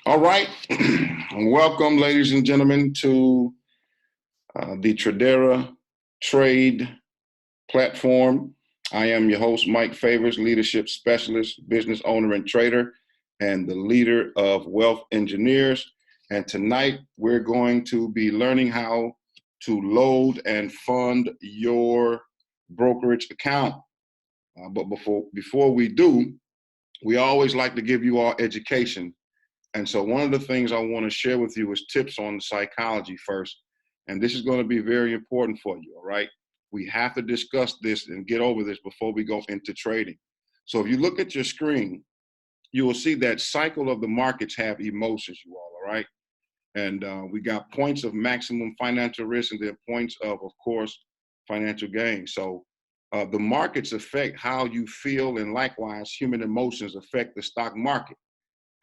All right. Welcome, ladies and gentlemen, to the Tradera Trade platform. I am your host, Mike Favors, leadership specialist, business owner, and trader, and the leader of Wealth Engineers. And tonight we're going to be learning how to load and fund your brokerage account. But before we do, we always like to give you all education. And so one of the things I want to share with you is tips on psychology first. And this is going to be very important for you, all right? We have to discuss this and get over this before we go into trading. So if you look at your screen, you will see that cycle of the markets have emotions, you all right? And we got points of maximum financial risk and then points of course, financial gain. So the markets affect how you feel, and likewise, human emotions affect the stock market.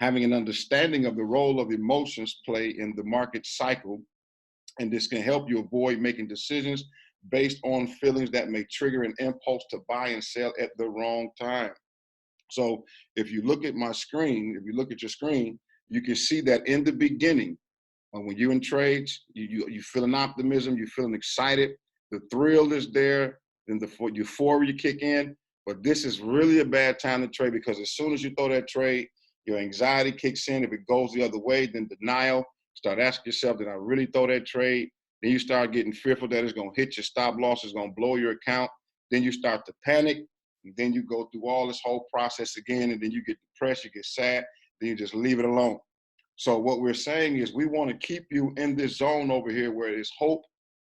Having an understanding of the role of emotions play in the market cycle, and this can help you avoid making decisions based on feelings that may trigger an impulse to buy and sell at the wrong time. So if you look at my screen, if you look at your screen, you can see that in the beginning, when you're in trades, you feeling optimism, you're feeling excited, the thrill is there, then the euphoria kick in. But this is really a bad time to trade, because as soon as you throw that trade, your anxiety kicks in. If it goes the other way, then denial. Start asking yourself, did I really throw that trade? Then you start getting fearful that it's going to hit your stop loss, it's going to blow your account. Then you start to panic. And then you go through all this whole process again, and then you get depressed, you get sad, then you just leave it alone. So what we're saying is we want to keep you in this zone over here where there's hope,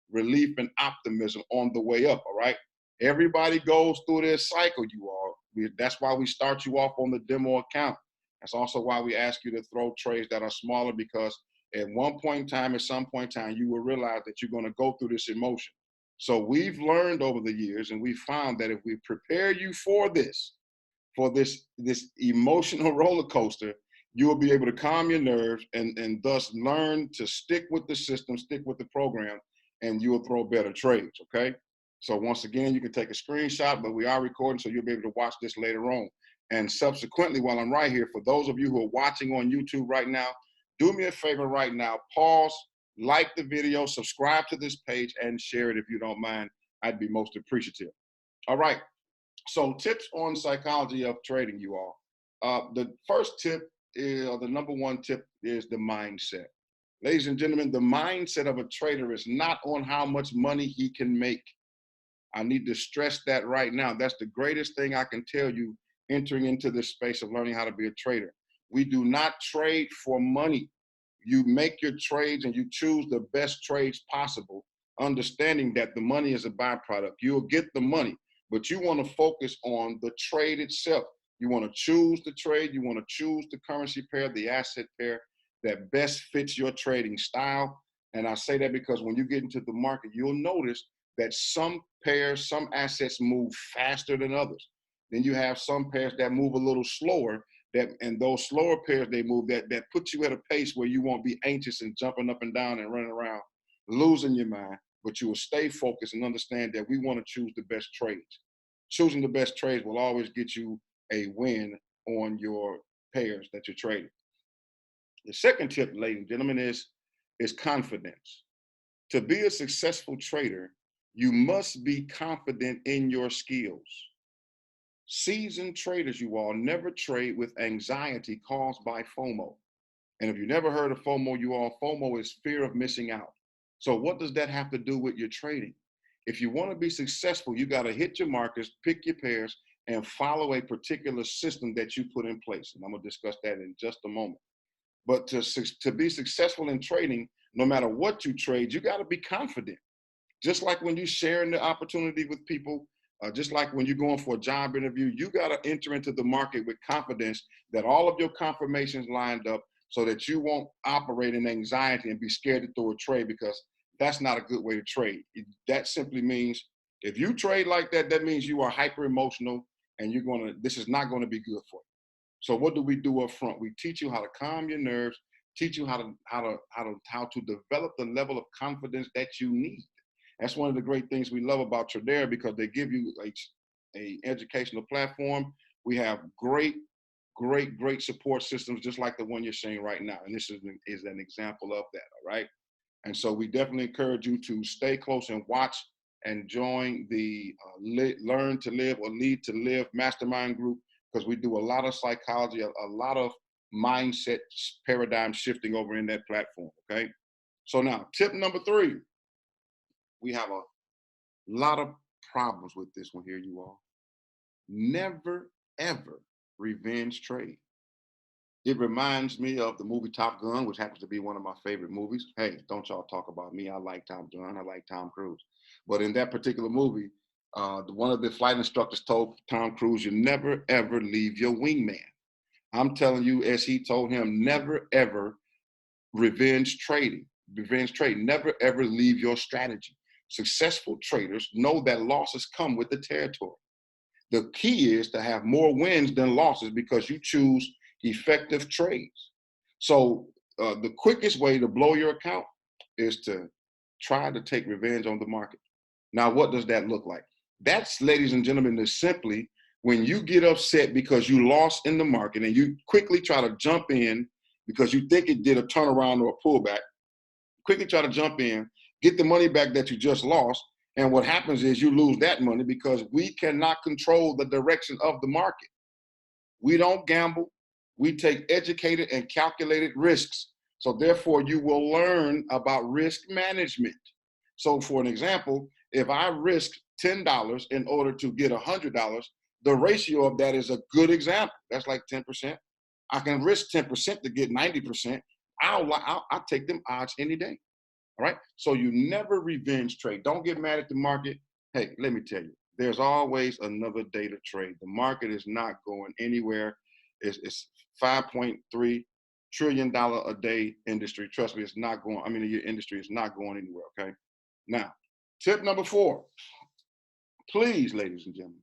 relief, and optimism on the way up, all right? Everybody goes through this cycle, you all. That's why we start you off on the demo account. That's also why we ask you to throw trades that are smaller, because at one point in time, at some point in time, you will realize that you're going to go through this emotion. So we've learned over the years, and we found that if we prepare you for this emotional roller coaster, you will be able to calm your nerves and thus learn to stick with the system, stick with the program, and you will throw better trades, okay? So once again, you can take a screenshot, but we are recording, so you'll be able to watch this later on. And subsequently, while I'm right here, for those of you who are watching on YouTube right now, do me a favor right now, pause, like the video, subscribe to this page, and share it if you don't mind. I'd be most appreciative. All right. So tips on psychology of trading, you all. The first tip is, or the number one tip is the mindset. Ladies and gentlemen, the mindset of a trader is not on how much money he can make. I need to stress that right now. That's the greatest thing I can tell you entering into this space of learning how to be a trader. We do not trade for money. You make your trades and you choose the best trades possible, understanding that the money is a byproduct. You'll get the money, but you want to focus on the trade itself. You want to choose the trade. You want to choose the currency pair, the asset pair that best fits your trading style. And I say that because when you get into the market, you'll notice that some pairs, some assets move faster than others. Then you have some pairs that move a little slower, and those slower pairs they move that puts you at a pace where you won't be anxious and jumping up and down and running around, losing your mind, but you will stay focused and understand that we want to choose the best trades. Choosing the best trades will always get you a win on your pairs that you're trading. The second tip, ladies and gentlemen, is confidence. To be a successful trader, you must be confident in your skills. Seasoned traders, you all, never trade with anxiety caused by FOMO. And if you never heard of FOMO, you all, FOMO is fear of missing out. So what does that have to do with your trading? If you want to be successful, you got to hit your markers, pick your pairs, and follow a particular system that you put in place. And I'm going to discuss that in just a moment. But to be successful in trading, no matter what you trade, you got to be confident. Just like when you're sharing the opportunity with people, just like when you're going for a job interview, you got to enter into the market with confidence that all of your confirmations lined up, so that you won't operate in anxiety and be scared to throw a trade, because that's not a good way to trade. That simply means if you trade like that, that means you are hyper emotional, and this is not going to be good for you. So what do we do up front? We teach you how to calm your nerves, teach you how to develop the level of confidence that you need. That's one of the great things we love about Tradera, because they give you a educational platform. We have great great support systems, just like the one you're seeing right now. And this is an example of that, all right? And so we definitely encourage you to stay close and watch and join the Learn to Live or Lead to Live mastermind group, because we do a lot of psychology, a lot of mindset paradigm shifting over in that platform, okay? So now, tip number 3, we have a lot of problems with this one here, you all. Never, ever revenge trade. It reminds me of the movie Top Gun, which happens to be one of my favorite movies. Hey, don't y'all talk about me. I like Top Gun. I like Tom Cruise. But in that particular movie, one of the flight instructors told Tom Cruise, you never, ever leave your wingman. I'm telling you, as he told him, never, ever revenge trading. Revenge trade. Never, ever leave your strategy. Successful traders know that losses come with the territory. The key is to have more wins than losses because you choose effective trades. So the quickest way to blow your account is to try to take revenge on the market. Now, what does that look like? That's, ladies and gentlemen, is simply when you get upset because you lost in the market and you quickly try to jump in because you think it did a turnaround or a pullback, quickly try to jump in, get the money back that you just lost. And what happens is you lose that money because we cannot control the direction of the market. We don't gamble. We take educated and calculated risks. So therefore, you will learn about risk management. So for an example, if I risk $10 in order to get $100, the ratio of that is a good example. That's like 10%. I can risk 10% to get 90%. I'll take them odds any day. All right. So you never revenge trade. Don't get mad at the market. Hey, let me tell you, there's always another day to trade. The market is not going anywhere. It's $5.3 trillion a day industry. Trust me, it's not going. I mean, your industry is not going anywhere. Okay. Now, tip number 4. Please, ladies and gentlemen,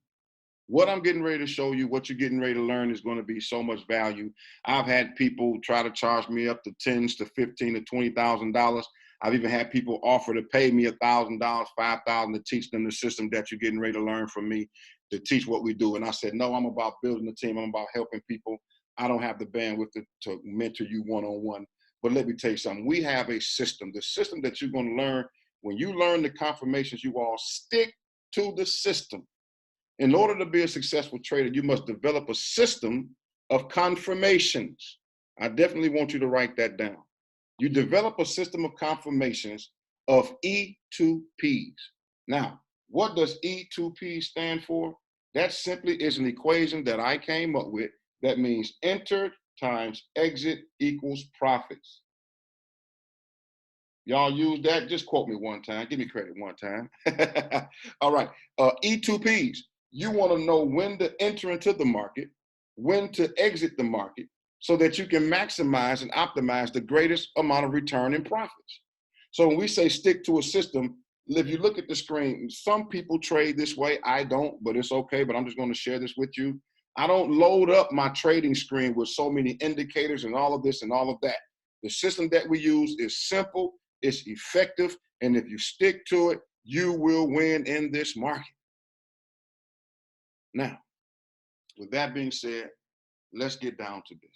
what I'm getting ready to show you, what you're getting ready to learn is going to be so much value. I've had people try to charge me up to $10,000 to $15,000 to $20,000. I've even had people offer to pay me $1,000, $5,000 to teach them the system that you're getting ready to learn from me, to teach what we do. And I said, no, I'm about building a team. I'm about helping people. I don't have the bandwidth to mentor you one-on-one. But let me tell you something. We have a system. The system that you're going to learn, when you learn the confirmations, you all stick to the system. In order to be a successful trader, you must develop a system of confirmations. I definitely want you to write that down. You develop a system of confirmations of E2Ps. Now, what does E2P stand for? That simply is an equation that I came up with that means enter times exit equals profits. Y'all use that? Just quote me one time. Give me credit one time. All right. E2Ps. You want to know when to enter into the market, when to exit the market, so that you can maximize and optimize the greatest amount of return and profits. So when we say stick to a system, if you look at the screen, some people trade this way. I don't, but it's okay. But I'm just going to share this with you. I don't load up my trading screen with so many indicators and all of this and all of that. The system that we use is simple, it's effective, and if you stick to it, you will win in this market. Now, with that being said, let's get down to business.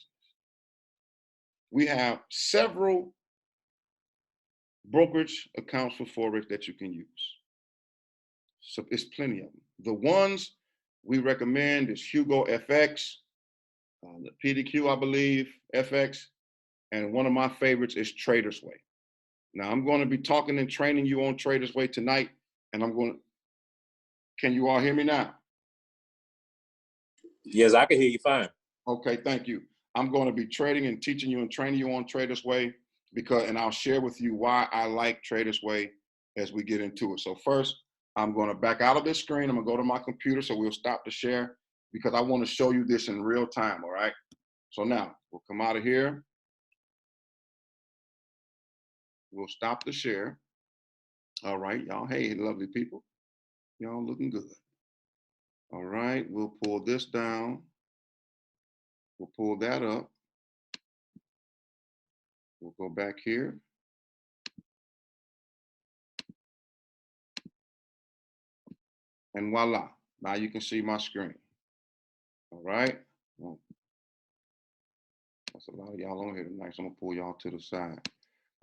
We have several brokerage accounts for Forex that you can use. So it's plenty of them. The ones we recommend is Hugo FX, the PDQ, I believe, FX, and one of my favorites is Trader's Way. Now, I'm going to be talking and training you on Trader's Way tonight, and can you all hear me now? Yes, I can hear you fine. Okay, thank you. I'm going to be trading and teaching you and training you on Trader's Way and I'll share with you why I like Trader's Way as we get into it. So first, I'm going to back out of this screen. I'm going to go to my computer, so we'll stop the share because I want to show you this in real time, all right? So now, we'll come out of here. We'll stop the share. All right, y'all. Hey, lovely people. Y'all looking good. All right, we'll pull this down. We'll pull that up. We'll go back here. And voila, now you can see my screen. All right. That's a lot of y'all on here tonight, so I'm gonna pull y'all to the side.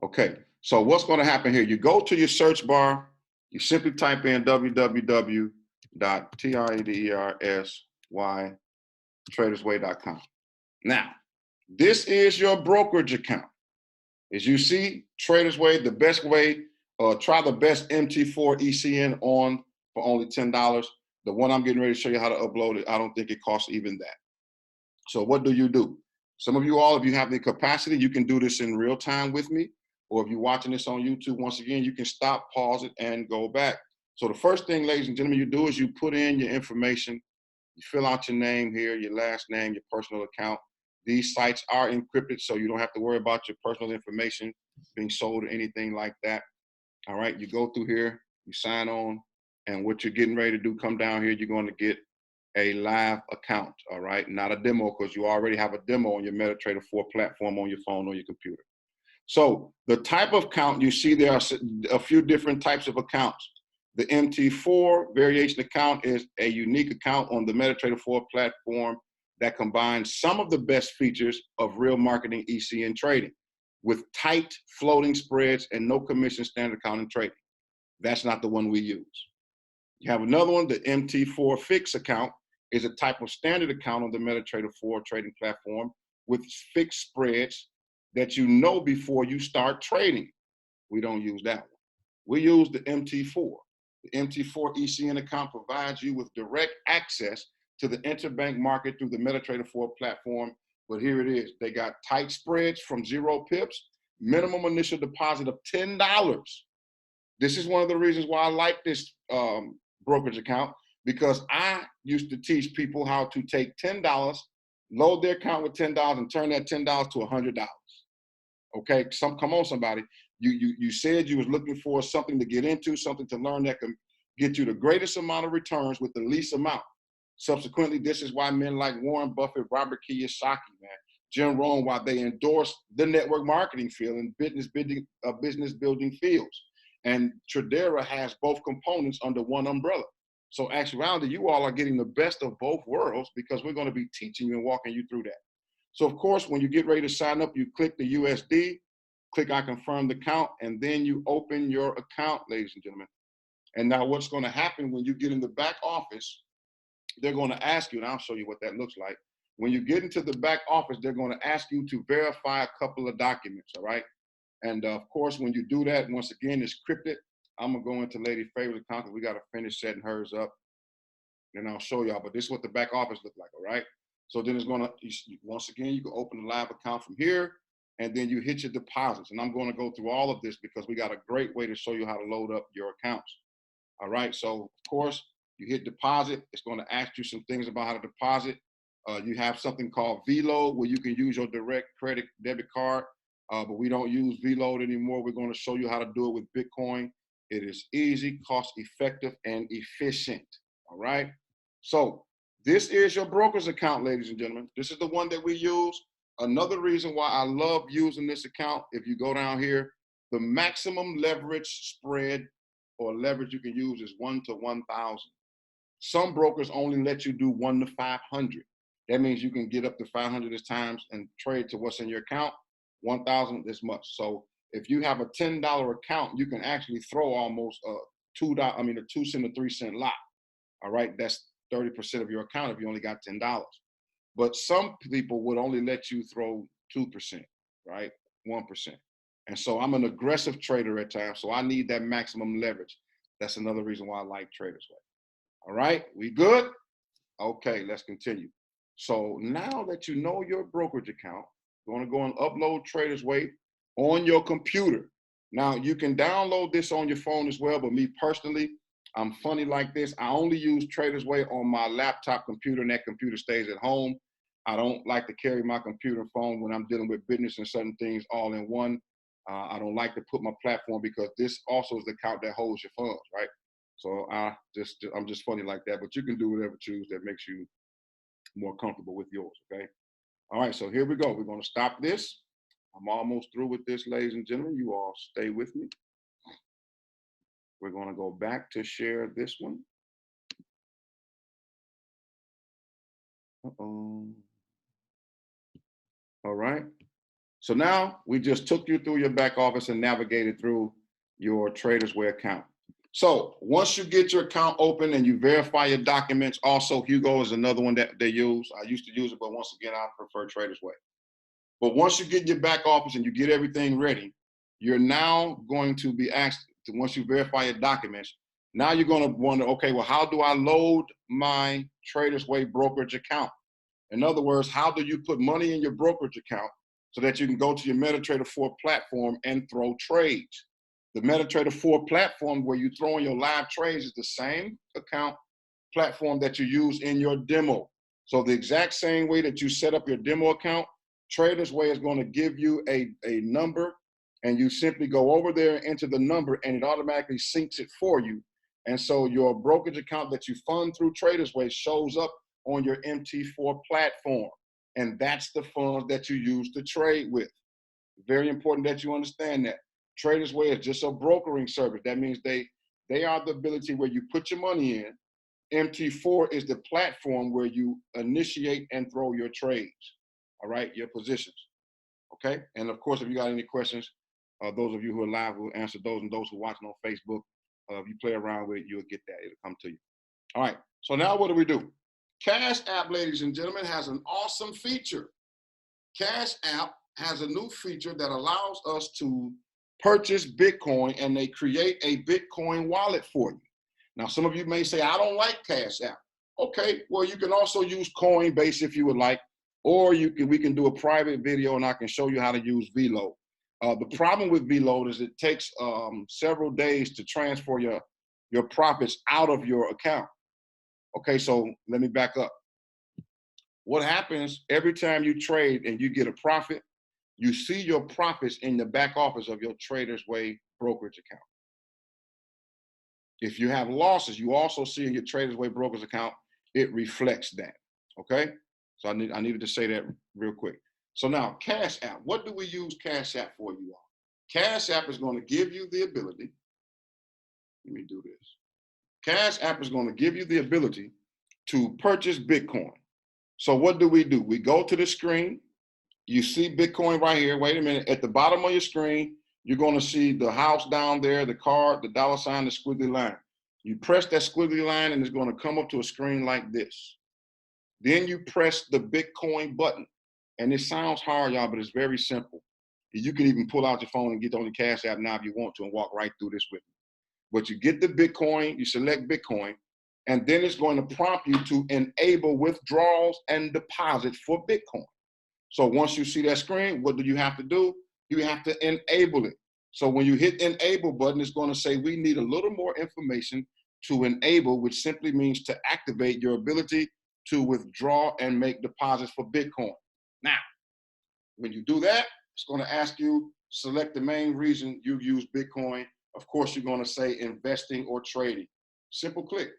Okay, so what's gonna happen here? You go to your search bar, you simply type in www.tradersway.com. Now, this is your brokerage account. As you see, Traders Way, the best way, try the best MT4 ECN on for only $10. The one I'm getting ready to show you how to upload it, I don't think it costs even that. So what do? Some of you all, if you have the capacity, you can do this in real time with me. Or if you're watching this on YouTube, once again, you can stop, pause it, and go back. So the first thing, ladies and gentlemen, you do is you put in your information. You fill out your name here, your last name, your personal account. These sites are encrypted, so you don't have to worry about your personal information being sold or anything like that. All right, you go through here, you sign on, and what you're getting ready to do, come down here, you're going to get a live account, all right? Not a demo, because you already have a demo on your Metatrader 4 platform on your phone or your computer. So the type of account you see, there are a few different types of accounts. The MT4 variation account is a unique account on the Metatrader 4 platform that combines some of the best features of real marketing ECN trading with tight floating spreads and no commission standard account in trading. That's not the one we use. You have another one, the MT4 fixed account is a type of standard account on the Metatrader 4 trading platform with fixed spreads that you know before you start trading. We don't use that one. We use the MT4. The MT4 ECN account provides you with direct access to the interbank market through the Metatrader 4 platform. But here it is. They got tight spreads from 0 pips, minimum initial deposit of $10. This is one of the reasons why I like this brokerage account, because I used to teach people how to take $10, load their account with $10, and turn that $10 to $100. Okay, come on, somebody. You said you was looking for something to get into, something to learn that can get you the greatest amount of returns with the least amount. Subsequently, this is why men like Warren Buffett, Robert Kiyosaki, man, Jim Rohn, why they endorse the network marketing field and business building fields. And Tradera has both components under one umbrella. So actuality, you all are getting the best of both worlds, because we're going to be teaching you and walking you through that. So of course, when you get ready to sign up, you click the USD, click I confirm the account, and then you open your account, ladies and gentlemen. And now what's going to happen when you get in the back office, they're going to ask you, and I'll show you what that looks like. When you get into the back office, they're going to ask you to verify a couple of documents, all right? And of course, when you do that, once again, it's crypted. I'm going to go into Lady Favor's account, because we got to finish setting hers up. And I'll show y'all, but this is what the back office look like, all right? So then it's gonna, once again, you can open the live account from here, and then you hit your deposits. And I'm gonna go through all of this, because we got a great way to show you how to load up your accounts. All right, so of course, you hit deposit. It's gonna ask you some things about how to deposit. You have something called VLOAD, where you can use your direct credit debit card, but we don't use VLOAD anymore. We're gonna show you how to do it with Bitcoin. It is easy, cost effective, and efficient, all right? So this is your broker's account, ladies and gentlemen. This is the one that we use. Another reason why I love using this account, if you go down here, the maximum leverage spread or leverage you can use is 1 to 1,000. Some brokers only let you do 1 to 500. That means you can get up to 500 times and trade to what's in your account, 1,000 this much. So if you have a $10 account, you can actually throw almost a 2 cent or 3 cent lot. All right, that's 30% of your account if you only got $10. But some people would only let you throw 2%, right? 1%. And so I'm an aggressive trader at times, so I need that maximum leverage. That's another reason why I like Traders Way. All right, we good? Okay, let's continue. So now that you know your brokerage account, you're going to go and upload Traders Way on your computer. Now, you can download this on your phone as well, but me personally, I'm funny like this. I only use Traders Way on my laptop computer, and that computer stays at home. I don't like to carry my computer and phone when I'm dealing with business and certain things all in one. I don't like to put my platform, because this also is the account that holds your funds, right? So I'm just funny like that, but you can do whatever choose that makes you more comfortable with yours, okay? All right, so here we go. We're gonna stop this. I'm almost through with this, ladies and gentlemen. You all stay with me. We're gonna go back to share this one. Uh-oh. All right. So now we just took you through your back office and navigated through your Trader's Way account. So once you get your account open and you verify your documents, also Hugo is another one that they use. I used to use it, but once again, I prefer Trader's Way. But once you get your back office and you get everything ready, you're now going to be asked, once you verify your documents, now you're going to wonder, okay, well, how do I load my Trader's Way brokerage account? In other words, how do you put money in your brokerage account so that you can go to your Metatrader 4 platform and throw trades? The Metatrader 4 platform where you throw in your live trades is the same account platform that you use in your demo. So the exact same way that you set up your demo account, Trader's Way is going to give you a number, and you simply go over there and enter the number, and it automatically syncs it for you. And so your brokerage account that you fund through Trader's Way shows up on your MT4 platform. And that's the funds that you use to trade with. Very important that you understand that. Trader's Way is just a brokering service. That means they are the ability where you put your money in. MT4 is the platform where you initiate and throw your trades, all right, your positions, okay? And of course, if you got any questions, those of you who are live will answer those, and those who are watching on Facebook, if you play around with it, you'll get that, it'll come to you. All right, so now what do? CashApp, ladies and gentlemen, has an awesome feature. CashApp has a new feature that allows us to purchase Bitcoin, and they create a Bitcoin wallet for you. Now, some of you may say, I don't like CashApp. Okay, well, you can also use Coinbase if you would like, or we can do a private video and I can show you how to use Vload. The problem with Vload is it takes several days to transfer your profits out of your account. Okay, so let me back up. What happens every time you trade and you get a profit, you see your profits in the back office of your Trader's Way brokerage account. If you have losses, you also see in your Trader's Way brokerage account, it reflects that, okay? So I needed to say that real quick. So now, CashApp, what do we use CashApp for, you all? CashApp is going to give you the ability, let me do this. CashApp is going to give you the ability to purchase Bitcoin. So what do? We go to the screen, you see Bitcoin right here, wait a minute, at the bottom of your screen, you're going to see the house down there, the card, the dollar sign, the squiggly line. You press that squiggly line and it's going to come up to a screen like this. Then you press the Bitcoin button. And it sounds hard, y'all, but it's very simple. You can even pull out your phone and get on the Cash App now if you want to and walk right through this with me. But you get the Bitcoin, you select Bitcoin, and then it's going to prompt you to enable withdrawals and deposits for Bitcoin. So once you see that screen, what do? You have to enable it. So when you hit the enable button, it's going to say we need a little more information to enable, which simply means to activate your ability to withdraw and make deposits for Bitcoin. Now, when you do that, it's going to ask you, select the main reason you use Bitcoin. Of course, you're going to say investing or trading. Simple click.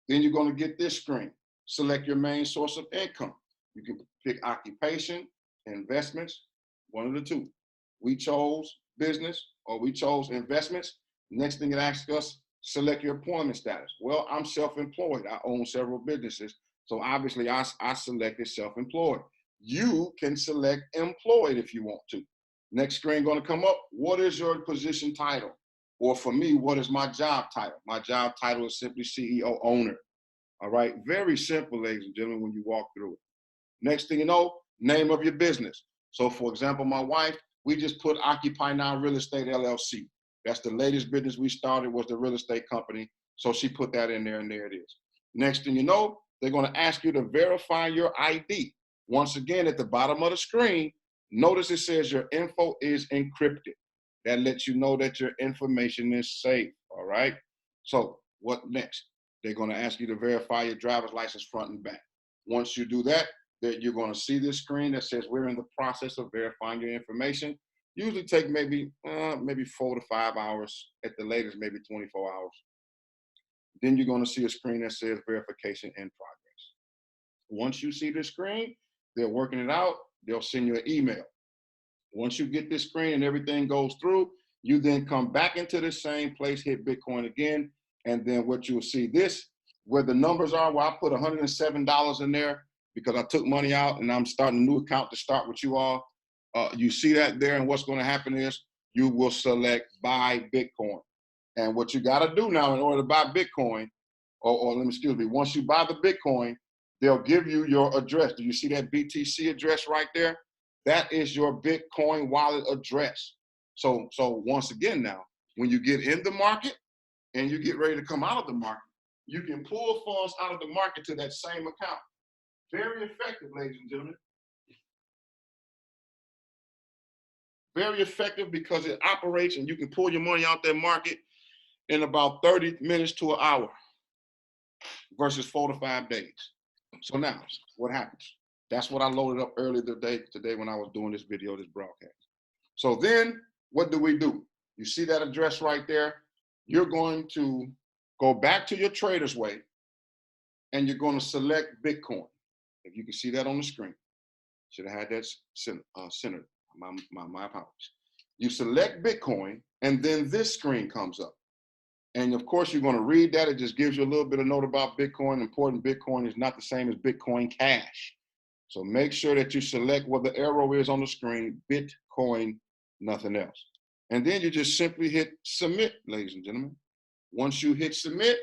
Then you're going to get this screen. Select your main source of income. You can pick occupation, investments, one of the two. We chose business or we chose investments. Next thing it asks us, select your employment status. Well, I'm self-employed. I own several businesses. So obviously I selected self-employed. You can select employed if you want to. Next screen going to come up. What is your position title? Or for me, what is my job title? My job title is simply CEO owner. All right. Very simple, ladies and gentlemen, when you walk through it. Next thing you know, name of your business. So for example, my wife, we just put Occupy Now Real Estate LLC. That's the latest business we started, was the real estate company. So she put that in there, and there it is. Next thing you know, they're going to ask you to verify your ID. Once again, at the bottom of the screen, notice it says your info is encrypted. That lets you know that your information is safe, all right? So what next? They're going to ask you to verify your driver's license front and back. Once you do that, you're going to see this screen that says we're in the process of verifying your information. Usually take maybe 4 to 5 hours, at the latest maybe 24 hours. Then you're going to see a screen that says verification in progress. Once you see this screen, they're working it out, they'll send you an email. Once you get this screen and everything goes through, you then come back into the same place, hit Bitcoin again, and then what you'll see this, where the numbers are, where I put $107 in there because I took money out and I'm starting a new account to start with you all. you see that there, and what's going to happen is you will select buy Bitcoin. And what you got to do now in order to buy Bitcoin, excuse me, once you buy the Bitcoin, they'll give you your address. Do you see that BTC address right there? That is your Bitcoin wallet address. So once again now, when you get in the market and you get ready to come out of the market, you can pull funds out of the market to that same account. Very effective, ladies and gentlemen. Very effective because it operates and you can pull your money out that market in about 30 minutes to an hour versus 4 to 5 days. So now, what happens? That's what I loaded up earlier today when I was doing this video, this broadcast. So then, what do? You see that address right there? You're going to go back to your Trader's Way, and you're going to select Bitcoin. If you can see that on the screen. Should have had that centered. My apologies. You select Bitcoin, and then this screen comes up. And of course, you're going to read that. It just gives you a little bit of note about Bitcoin. Important, Bitcoin is not the same as Bitcoin Cash. So make sure that you select where the arrow is on the screen, Bitcoin, nothing else. And then you just simply hit submit, ladies and gentlemen. Once you hit submit,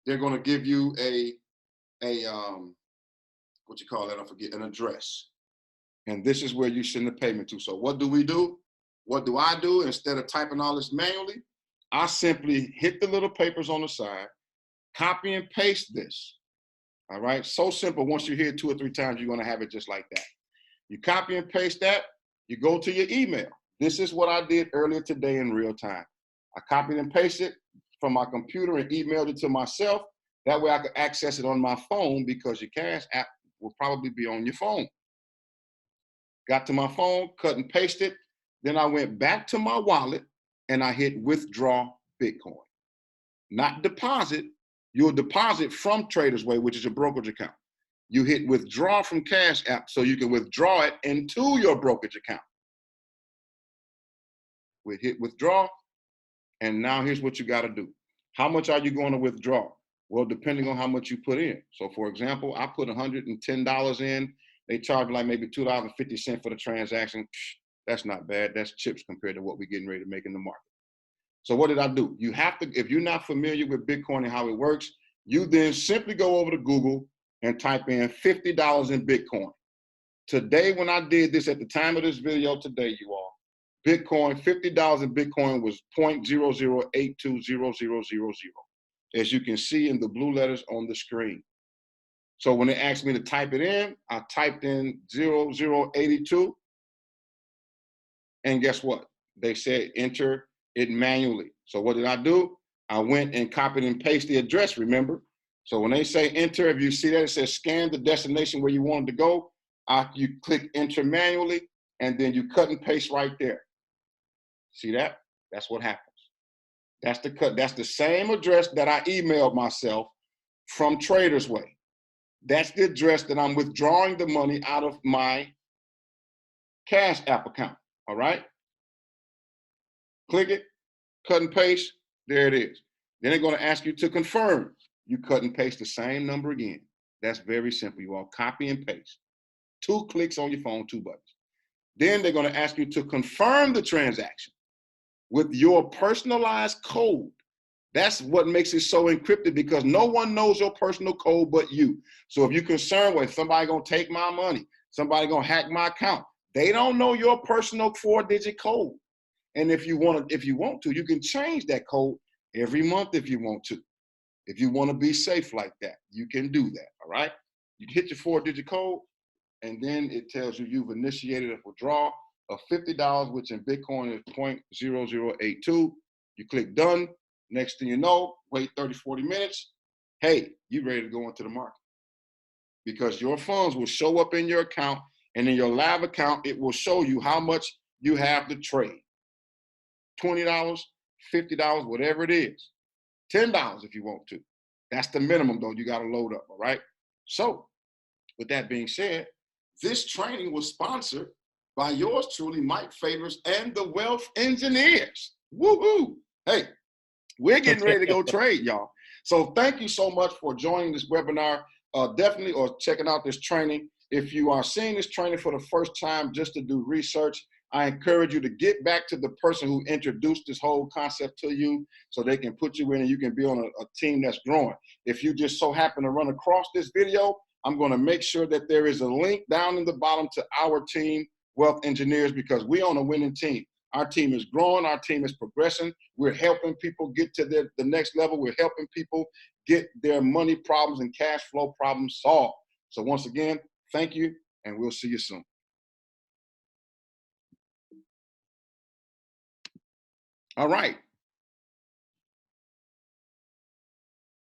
they're going to give you what you call that? I forget, an address. And this is where you send the payment to. So what do we do? What do I do? Instead of typing all this manually, I simply hit the little papers on the side, copy and paste this. All right, so simple. Once you hear it 2 or 3 times, you're gonna have it just like that. You copy and paste that, you go to your email. This is what I did earlier today in real time. I copied and pasted from my computer and emailed it to myself. That way I could access it on my phone because your Cash app will probably be on your phone. Got to my phone, cut and pasted. Then I went back to my wallet and I hit withdraw Bitcoin. Not deposit. You'll deposit from Trader's Way, which is a brokerage account. You hit withdraw from Cash App so you can withdraw it into your brokerage account. We hit withdraw, and now here's what you got to do. How much are you going to withdraw? Well, depending on how much you put in. So for example, I put $110 in. They charge like maybe $2.50 for the transaction. That's not bad. That's chips compared to what we're getting ready to make in the market. So what did I do? You have to, if you're not familiar with Bitcoin and how it works, you then simply go over to Google and type in $50 in Bitcoin. Today, when I did this at the time of this video today, you all, Bitcoin, $50 in Bitcoin was 0.00820000, as you can see in the blue letters on the screen. So when they asked me to type it in, I typed in 0082, and guess what? They said enter it manually. So what did I do? I went and copied and pasted the address, remember? So when they say enter, if you see that, it says scan the destination where you wanted to go. You click enter manually, and then you cut and paste right there. See that? That's what happens. That's the cut. That's the same address that I emailed myself from Trader's Way. That's the address that I'm withdrawing the money out of my Cash App account, all right? Click it, cut and paste, there it is. Then they're going to ask you to confirm. You cut and paste the same number again. That's very simple. You all copy and paste. 2 clicks on your phone, 2 buttons. Then they're going to ask you to confirm the transaction with your personalized code. That's what makes it so encrypted, because no one knows your personal code but you. So if you're concerned with somebody going to take my money, somebody going to hack my account, they don't know your personal 4-digit code. And if you want to, you can change that code every month if you want to. If you want to be safe like that, you can do that, all right? You hit your 4-digit code, and then it tells you you've initiated a withdrawal of $50, which in Bitcoin is 0.0082. You click done. Next thing you know, wait 30, 40 minutes. Hey, you're ready to go into the market, because your funds will show up in your account, and in your live account, it will show you how much you have to trade. $20, $50, whatever it is. $10 if you want to. That's the minimum, though. You got to load up, all right? So, with that being said, this training was sponsored by yours truly, Mike Favors, and the Wealth Engineers. Woohoo! Hey, we're getting ready to go trade, y'all. So thank you so much for joining this webinar. Definitely, or checking out this training. If you are seeing this training for the first time just to do research, I encourage you to get back to the person who introduced this whole concept to you so they can put you in and you can be on a team that's growing. If you just so happen to run across this video, I'm going to make sure that there is a link down in the bottom to our team, Wealth Engineers, because we on a winning team. Our team is growing. Our team is progressing. We're helping people get to the next level. We're helping people get their money problems and cash flow problems solved. So once again, thank you, and we'll see you soon. All right.